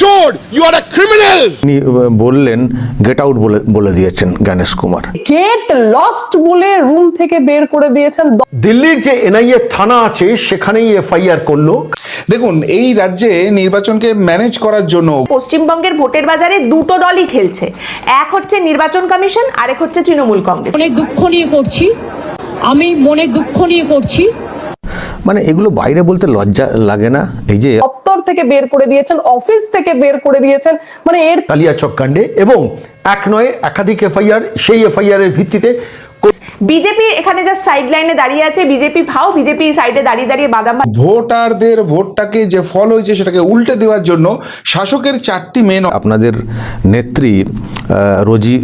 চোর, you R a criminal. তিনি বললেন গেট আউট বলে দিয়েছেন জ্ঞানেশ কুমার। গেট লস্ট বলে রুম থেকে বের করে দিয়েছেন। দিল্লির যে এনআইএ থানা আছে সেখানেই এফআইআর করলো। দেখুন, এই রাজ্যে নির্বাচনকে ম্যানেজ করার জন্য পশ্চিমবঙ্গের ভোটের বাজারে দুটো দলই খেলছে, এক হচ্ছে নির্বাচন কমিশন, আরেক হচ্ছে তৃণমূল কংগ্রেস। মনে দুঃখ নিয়ে করছি, আমি মনে দুঃখ নিয়ে করছি। মানে এগুলো বাইরে বলতে লজ্জা লাগে না? এই যে দপ্তর থেকে বের করে দিয়েছেন, অফিস থেকে বের করে দিয়েছেন, মানে এর কালিয়াচক কাণ্ডে, এবং এক নয় একাধিক এফআইআর, সেই এফআইআর এর ভিত্তিতে বিজেপি এখানে যা সাইড লাইনে দাঁড়িয়ে আছে, বিজেপি ভাও বিজেপি সাইডে দাঁড়িয়ে দাঁড়িয়ে বাদাম। ভোটারদের ভোটটাকে যে ফল হয়েছে সেটাকে উল্টে দেওয়ার জন্য শাসকের চারটি মেন। আপনাদের নেত্রী রোজি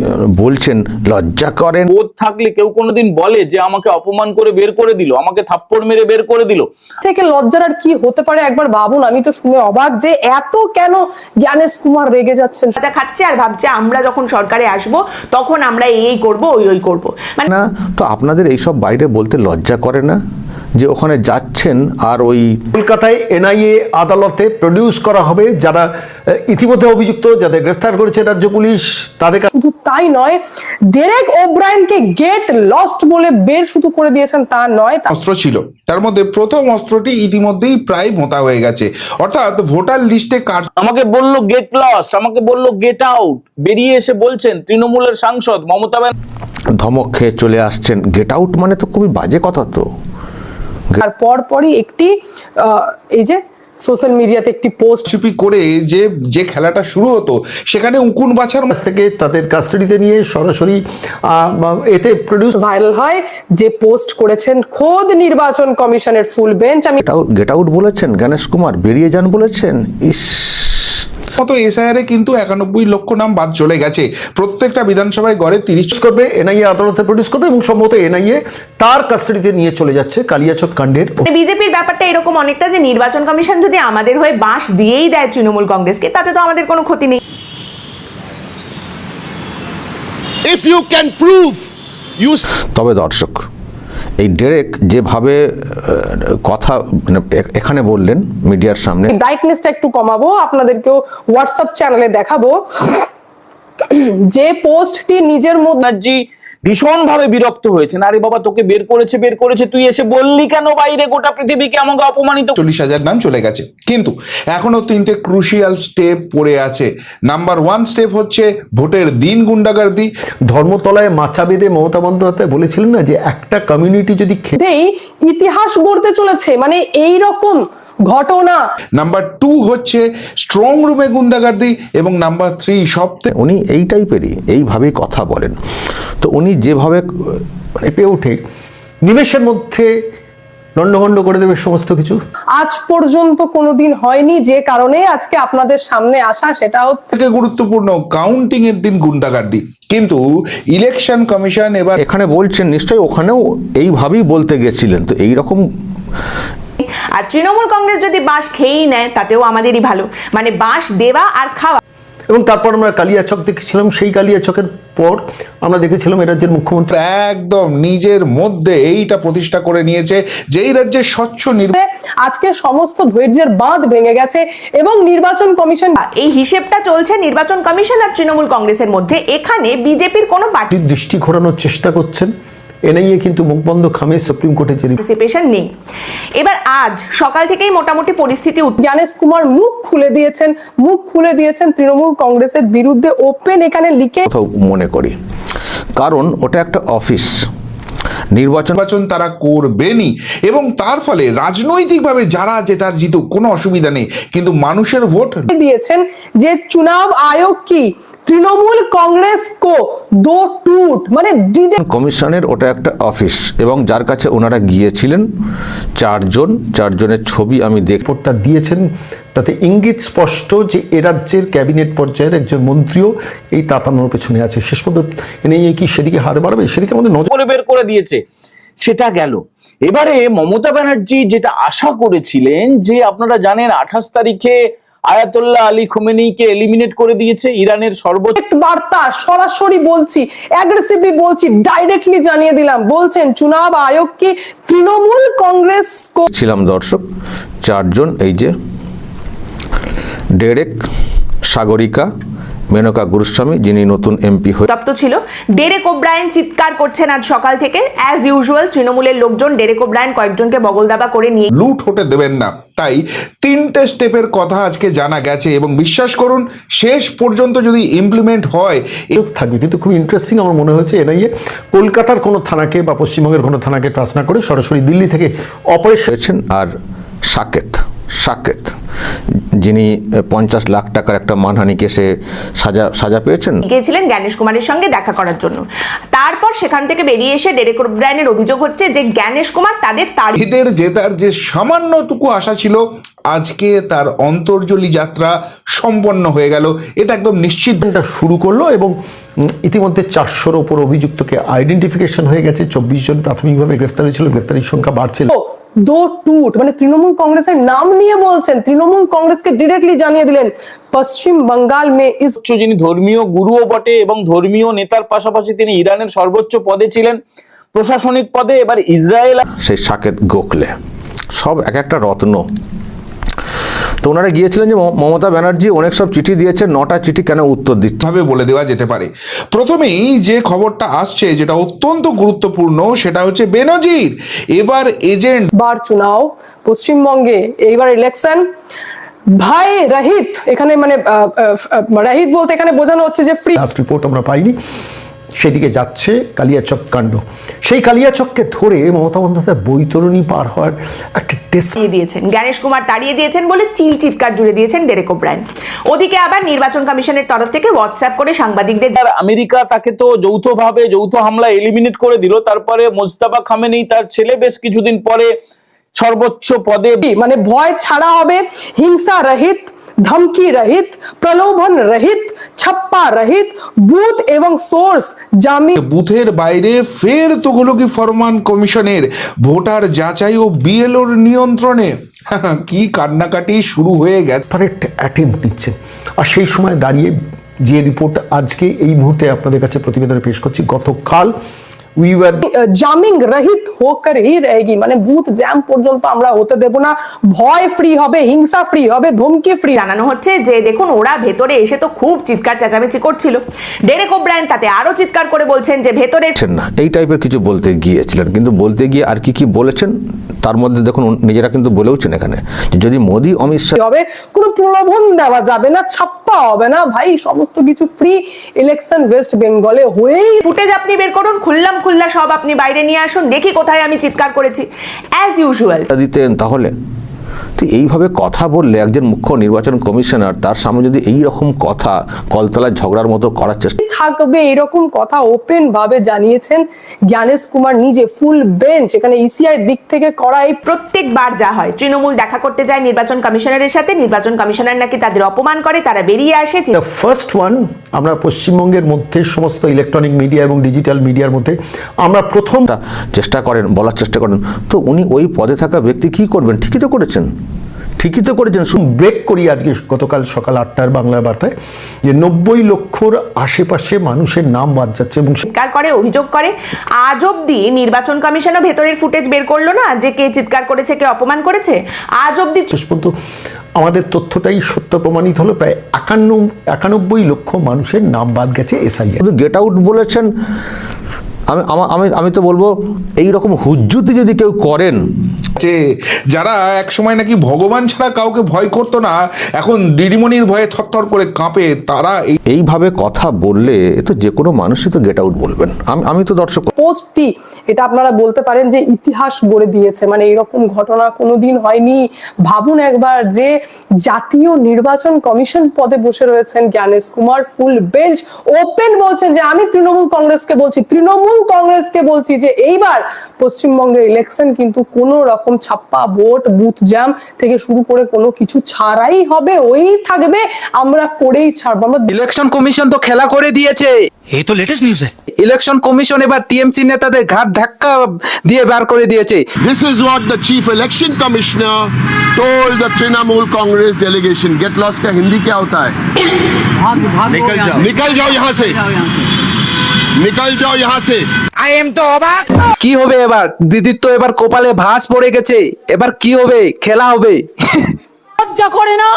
বলছেন লজ্জা করেন। বোধ থাকলে কেউ কোনোদিন বলে যে আমাকে অপমান করে বের করে দিল, আমাকে থাপ্পড় মেরে বের করে দিল। থেকে লজ্জার আর কি হতে পারে একবার ভাবুন। আমি তো শুনে অবাক যে এত কেন জ্ঞানেশ কুমার রেগে যাচ্ছেন। যা খাচ্ছে আর ভাবছে আমরা যখন সরকারে আসব তখন আমরা এই করব ওই করব। মানে না তো আপনাদের এইসব বাইরে বলতে লজ্জা করে না যে ওখানে যাচ্ছেন আর ওই কলকাতায় এনআইএ আদালতে প্রডিউস করা হবে যারা ইতিমধ্যে অভিযুক্ত, যাদের গ্রেফতার করেছে রাজ্য পুলিশ, তাদের শুধু তাই নয়, ডেরেক ওব্রায়েনকে গেট লস্ট বলে বের শুধু করে দিয়েছেন তা নয়, অস্ত্র ছিল, তার মধ্যে প্রথম অস্ত্রটি ইতিমধ্যেই প্রায় মোতা হয়ে গেছে। অর্থাৎ ভোটার লিস্টে কার আমাকে বললো গেট লস্ট, আমাকে বললো গেট আউট, বেরিয়ে এসে বলছেন তৃণমূলের সাংসদ মমতা ব্যানার্জি ধমক খেয়ে চলে আসছেন। গেট আউট মানে তো খুবই বাজে কথা। তো আর পরপরই একটি এই যে সোশ্যাল মিডিয়াতে একটি পোস্ট চুপি করে যে খেলাটা শুরু হতো সেখানে উকুন বাছার কাছ থেকে তাদের কাস্টাডিতে নিয়ে সরাসরি এতে প্রডিউস ভাইরাল হয়, যে পোস্ট করেছেন খোদ নির্বাচন কমিশনের ফুল বেঞ্চ। আমি গেট আউট বলেছেন জ্ঞানেশ কুমার, বেরিয়ে যান বলেছেন। ইস, মতো এসআইআর কিন্তু 91 লক্ষ নাম বাদ চলে গেছে। প্রত্যেকটা বিধানসভায় গড়ে 30 করবে, এনআইএ আদালতে প্রডিউস করবে, এবং সম্ভবত এনআইএ তার কাস্টাডিতে নিয়ে চলে যাচ্ছে কালিয়াচক কাণ্ডের। বিজেপির ব্যাপারটা এরকম অনেকটা যে নির্বাচন কমিশন যদি আমাদের হয়ে বাঁশ দিয়েই দেয় তৃণমূল কংগ্রেসকে, তাতে তো আমাদের কোনো ক্ষতি নেই। If you can prove you তবে দর্শক এই ডেরেক যেভাবে কথা এখানে বললেন মিডিয়ার সামনে, ব্রাইটনেসটা একটু কমাবো, আপনাদেরকেও হোয়াটসঅ্যাপ চ্যানেলে দেখাবো যে পোস্টটি নিজের মধ্যে ভীষণ ভাবে বিরক্ত হয়েছেন। আরে বাবা, তোকে বের করেছে, তুই এসে বললি কেন বাইরে গোটা পৃথিবীকে আমাকে অপমানিত। 40,000 নাম চলে গেছে, কিন্তু এখনো 3টে ক্রুশিয়াল স্টেপ পড়ে আছে। নাম্বার 1 স্টেপ হচ্ছে ভোটের দিন গুন্ডাগার্দি। ধর্মতলায় মাচা বেঁধে মমতা বন্দ্যোপাধ্যায় বলেছিলেন না যে একটা কমিউনিটি যদি ইতিহাস গড়তে চলেছে, মানে এই রকম ঘটনা। নাম্বার 2 হচ্ছে স্ট্রং রুমে গুন্ডাগার্দি, এবং নাম্বার 3 সবথেকে উনি এই টাইপেরই এইভাবেই কথা বলেন। তো উনি যেভাবে পেয়ে ওঠে নিমেষের মধ্যে লন্ডভন্ড করে দেবে সমস্ত কিছু। আজ পর্যন্ত কোনোদিন হয়নি, যে কারণে আজকে আপনাদের সামনে আসা সেটা হচ্ছে গুরুত্বপূর্ণ কাউন্টিং এর দিন গুন্ডাগার্দি। কিন্তু ইলেকশন কমিশন এবার এখানে বলছেন নিশ্চয়ই ওখানেও এইভাবেই বলতে গেছিলেন। তো এইরকম আর তৃণমূল কংগ্রেস যদি বাঁশ খেয়েই নেয় তাতেও আমাদেরই ভালো, মানে বাঁশ দেওয়া আর খাওয়া। এবং তারপর আমরা কালিয়াচক দেখেছিলাম, সেই কালিয়াচকের পর আমরা দেখেছিলাম এই রাজ্যের মুখ্যমন্ত্রী একদম নিজের মধ্যে এইটা প্রতিষ্ঠা করে নিয়েছে যে এই রাজ্যের স্বচ্ছ আজকে সমস্ত ধৈর্যের বাঁধ ভেঙে গেছে, এবং নির্বাচন কমিশন এই হিসেবটা চলছে নির্বাচন কমিশন আর তৃণমূল কংগ্রেসের মধ্যে। এখানে বিজেপির কোনো দৃষ্টি ঘোরানোর চেষ্টা করছেন। এনআইএ কিন্তু মুখ বন্ধ খামে সুপ্রিম কোর্টে পার্টিসিপেশন নেই। এবার আজ সকাল থেকেই মোটামুটি পরিস্থিতি জ্ঞানেশ কুমার মুখ খুলে দিয়েছেন তৃণমূল কংগ্রেসের বিরুদ্ধে ওপেন এখানে লিখে মনে করি, কারণ ওটা একটা অফিস। নির্বাচন তারা করবেনই, এবং তার ফলে রাজনৈতিকভাবে যারা জেতার জিতুক কোনো অসুবিধা নেই, কিন্তু মানুষের ভোট দিয়েছেন যে চুনাव आयोग की তৃণমূল কংগ্রেস কো দো টুট, মানে কমিশনের ওটা একটা অফিস, এবং যার কাছে ওনারা গিয়েছিলেন চারজনের ছবি আমি রিপোর্টটা দিয়েছেন। তাতে ইঙ্গিত স্পষ্ট যে এ রাজ্যের ক্যাবিনেট পর্যায়ের একজন মন্ত্রীও এই তাতানোর পেছনে আছে। শেষ পর্যন্ত এনআইএ কি সেদিকে হাত বাড়াবে? সেদিকে আমাদের নজর বের করে দিয়েছে, সেটা গেল। এবারে মমতা ব্যানার্জি যেটা আশা করেছিলেন যে আপনারা জানেন 28 তারিখে আয়াতুল্লাহ আলী খোমেনিকে এলিমিনেট করে দিয়েছে ইরানের সর্বোচ্চ বার্তা। সরাসরি বলছি, অ্যাগ্রেসিভলি বলছি, ডাইরেক্টলি জানিয়ে দিলাম, বলছেন চুনাव आयोग की তৃণমূল কংগ্রেস ছিলাম দর্শক চারজন, এই যে ডেরেক, সাগরিকা মেনকা গুরুস্বামী, যিনি নতুন এমপি হয়ে তপ্ত ছিল। ডেরেক ওব্রায়েন চিৎকার করছেন আজ সকাল থেকে। অ্যাজ ইউজুয়াল তৃণমূলের লোকজন ডেরেক ওব্রায়েন কয়েকজনকে বগলদাবা করে নিয়ে লুট হতে দেবেন না। তাই 3টে স্টেপের কথা আজকে জানা গেছে এবং বিশ্বাস করুন শেষ পর্যন্ত যদি ইমপ্লিমেন্ট হয় থাকবে। কিন্তু খুব ইন্টারেস্টিং আমার মনে হয়েছে এনআইএ কলকাতার কোনো থানাকে বা পশ্চিমবঙ্গের কোনো থানাকে ট্রাস্ট না করে সরাসরি দিল্লি থেকে অপারেশন হয়েছেন। আর সাকেত যিনি 50 লাখ টাকার একটা মানহানি কেসে সাজা পেয়েছেন, গিয়েছিলেন জ্ঞানেশ কুমারের সঙ্গে দেখা করার জন্য। তারপর সেখান থেকে বেরিয়ে এসে ডেরেক ওব্রায়েনের অভিযোগ হচ্ছে যে জ্ঞানেশ কুমার তাদের এদের জেতার যে সামান্যটুকু আশা ছিল আজকে তার অন্তর্জলি যাত্রা সম্পন্ন হয়ে গেল, এটা একদম নিশ্চিত। শুরু করলো এবং ইতিমধ্যে 400-র ওপর অভিযুক্তকে আইডেন্টিফিকেশন হয়ে গেছে। 24 জন প্রাথমিকভাবে গ্রেফতার হয়েছিল, গ্রেফতারির সংখ্যা বাড়ছিল। দো টুট মানে তৃণমূল কংগ্রেসের নাম নিয়ে বলছেন, তৃণমূল কংগ্রেসকে ডিরেক্টলি জানিয়ে দিলেন পশ্চিম বাঙ্গাল মে যিনি ধর্মীয় গুরুও বটে এবং ধর্মীয় নেতার পাশাপাশি তিনি ইরানের সর্বোচ্চ পদে ছিলেন, প্রশাসনিক পদে। এবার ইসরায়েল সেই সাকেত গোখলে সব এক একটা রত্ন। তো ওনারা গিয়েছিলেন যে মমতা ব্যানার্জি অনেক সব চিঠি দিয়েছেন, 9টা চিঠি কেন উত্তর দিচ্ছে ভাবে বলে দেওয়া যেতে পারে। প্রথমেই যে খবরটা আসছে যেটা অত্যন্ত গুরুত্বপূর্ণ সেটা হচ্ছে বেনজির এবার এজেন্ট বার চুনাও পশ্চিমবঙ্গে, এইবার ইলেকশন ভাই রহিত, এখানে মানে রহিত বলতে এখানে বোঝানো হচ্ছে যে ফ্রি। লাস্ট রিপোর্ট আমরা পাইনি, সেদিকে যাচ্ছে কালিয়াচক কাণ্ড। সেই কালিয়াচককে ধরে মমতা বন্দ্যোপাধ্যায় বৈতরণী পার হওয়ার একটা টেস্ট দিয়েছেন। জ্ঞানেশ কুমার তাড়িয়ে দিয়েছেন বলে চিৎকার জুড়ে দিয়েছেন ডেরেক ওব্রায়েন। ওদিকে আবার নির্বাচন কমিশনের তরফ থেকে হোয়াটসঅ্যাপ করে সাংবাদিকদের আমেরিকা তাকে তো যৌথ হামলা এলিমিনেট করে দিল। তারপরে মোজতাবা খামেনি তার ছেলে বেশ কিছুদিন পরে সর্বোচ্চ পদে, মানে ভয় ছাড়া হবে, হিংসা রহিত, ধমকি রহিত, প্রলোভন রহিত, ছাপ্পা রহিত, বুথ এবং সোর্স জামিন। বুথের বাইরে ফের তুগলকি ফরমান কমিশনের ভোটার যাচাই ও বিএলওর নিয়ন্ত্রণে কি কান্নাকাটি শুরু হয়ে গেছে। অ্যাটেম্প্ট নিচ্ছেন। আর সেই সময় দাঁড়িয়ে যে রিপোর্ট আজকে এই মুহূর্তে আপনাদের কাছে প্রতিবেদনে পেশ করছি, গতকাল জামিন রহিত হোকর হি রহেগি, মানে বুথ জ্যাম পর্যন্ত আমরা হতে দেব না, ভয় ফ্রি হবে, হিংসা ফ্রি হবে, ধমকি ফ্রি। জানানো হচ্ছে যে দেখুন ওরা ভেতরে এসে তো খুব চিৎকার চেঁচামেচি করছিল। ডেরেক ওব্রায়েন তাতে আরো চিৎকার করে বলছেন যে ভেতরে না, এই টাইপের কিছু বলতে গিয়েছিলেন। কিন্তু বলতে গিয়ে আর কি বলেছেন তার মধ্যে দেখুন নিজেরা কিন্তু বলেওছেন এখানে যদি মোদি অমিত শাহ হবে, কোনো প্রলোভন দেওয়া যাবে না, ছাপ্পা হবে না, ভাই সমস্ত কিছু ফ্রি। ইলেকশন ওয়েস্ট বেঙ্গলে হয়েই ফুটেজ আপনি বের করুন, খুল্লা সব আপনি বাইরে নিয়ে আসুন, দেখি কোথায় আমি চিৎকার করেছি। অ্যাজ ইউজুয়াল দিতেন তাহলে। তো এইভাবে কথা বললে একজন মুখ্য নির্বাচন কমিশনার তার সামনে যদি এই রকম কথা কলতলায় ঝগড়ার মতো করার চেষ্টা থাকবে, এরকম কথা ওপেন ভাবে জানিয়েছেন জ্ঞানেশ কুমার নিজে। ফুল বেঞ্চ এখানে ইসিআই দিক থেকে করা। এই প্রত্যেকবার যা হয় তৃণমূল দেখা করতে যায় নির্বাচন কমিশনারের সাথে, নির্বাচন কমিশনার নাকি তাদের অপমান করে, তারা বেরিয়ে আসে। ফার্স্ট ওয়ান আমরা পশ্চিমবঙ্গের মধ্যে সমস্ত ইলেকট্রনিক মিডিয়া এবং ডিজিটাল মিডিয়ার মধ্যে আমরা প্রথম চেষ্টা করেন, বলার চেষ্টা করেন। তো উনি ওই পদে থাকা ব্যক্তি কি করবেন? ঠিকই তো করেছেন। ব্রেক করি আজকে গতকাল সকাল 8টার বাংলা বার্তায় যে 90 লক্ষর আশেপাশে মানুষের নাম বাদ যাচ্ছে এবং চিৎকার করে অভিযোগ করে। আজ অব্দি নির্বাচন কমিশনও ভেতরের ফুটেজ বের করলো না যে কে চিৎকার করেছে, কে অপমান করেছে। আজ অব্দি শেষ পর্যন্ত আমাদের তথ্যটাই সত্য প্রমাণিত হলো, প্রায় 91 লক্ষ মানুষের নাম বাদ গেছে এসআইআর। গেট আউট বলেছেন। আমি তো বলবো এই রকম হুজ্জুতি যদি কেউ করেন, যে যারা এক সময় নাকি ভগবান ছাড়া কাউকে ভয় করতো না, এখন দিদিমণির ভয়ে থরথর করে কাঁপে, তারা এইভাবে কথা বললে তো যে কোনো মানুষই তো গেট আউট বলবেন। আমি তো দর্শক পোস্টটি এটা আপনারা বলতে পারেন যে ইতিহাস গড়ে দিয়েছে, মানে এরকম ঘটনা কোনোদিন হয়নি। ভাবুন একবার যে জাতীয় নির্বাচন কমিশন পদে বসে রয়েছেন জ্ঞানেশ কুমার, ফুল বেঞ্চ ওপেন বলছেন যে আমি তৃণমূল কংগ্রেসকে বলছি যে এইবার পশ্চিমবঙ্গের ইলেকশন কিন্তু কোন রকম ছাপ্পা ভোট, বুথ জ্যাম থেকে শুরু করে কোনো কিছু ছাড়াই হবে, ওই থাকবে, আমরা করেই ছাড়বো। ইলেকশন কমিশন তো খেলা করে দিয়েছে, এই তো লেটেস্ট নিউজ। ইলেকশন কমিশন এবার টিএমসি নেতাদের ঘাট ধাক্কা দিয়ে বার করে দিয়েছে। This is what the chief election commissioner told the Trinamool Congress delegation. Get lost का हिंदी क्या होता है? निकल जाओ यहाँ से। निकल जाओ यहाँ से। I am তো অবাক। কি হবে এবার? দিদির তো এবার কপালে ভাঁজ পড়ে গেছে, এবার কি হবে? খেলা হবে। লজ্জা করে না?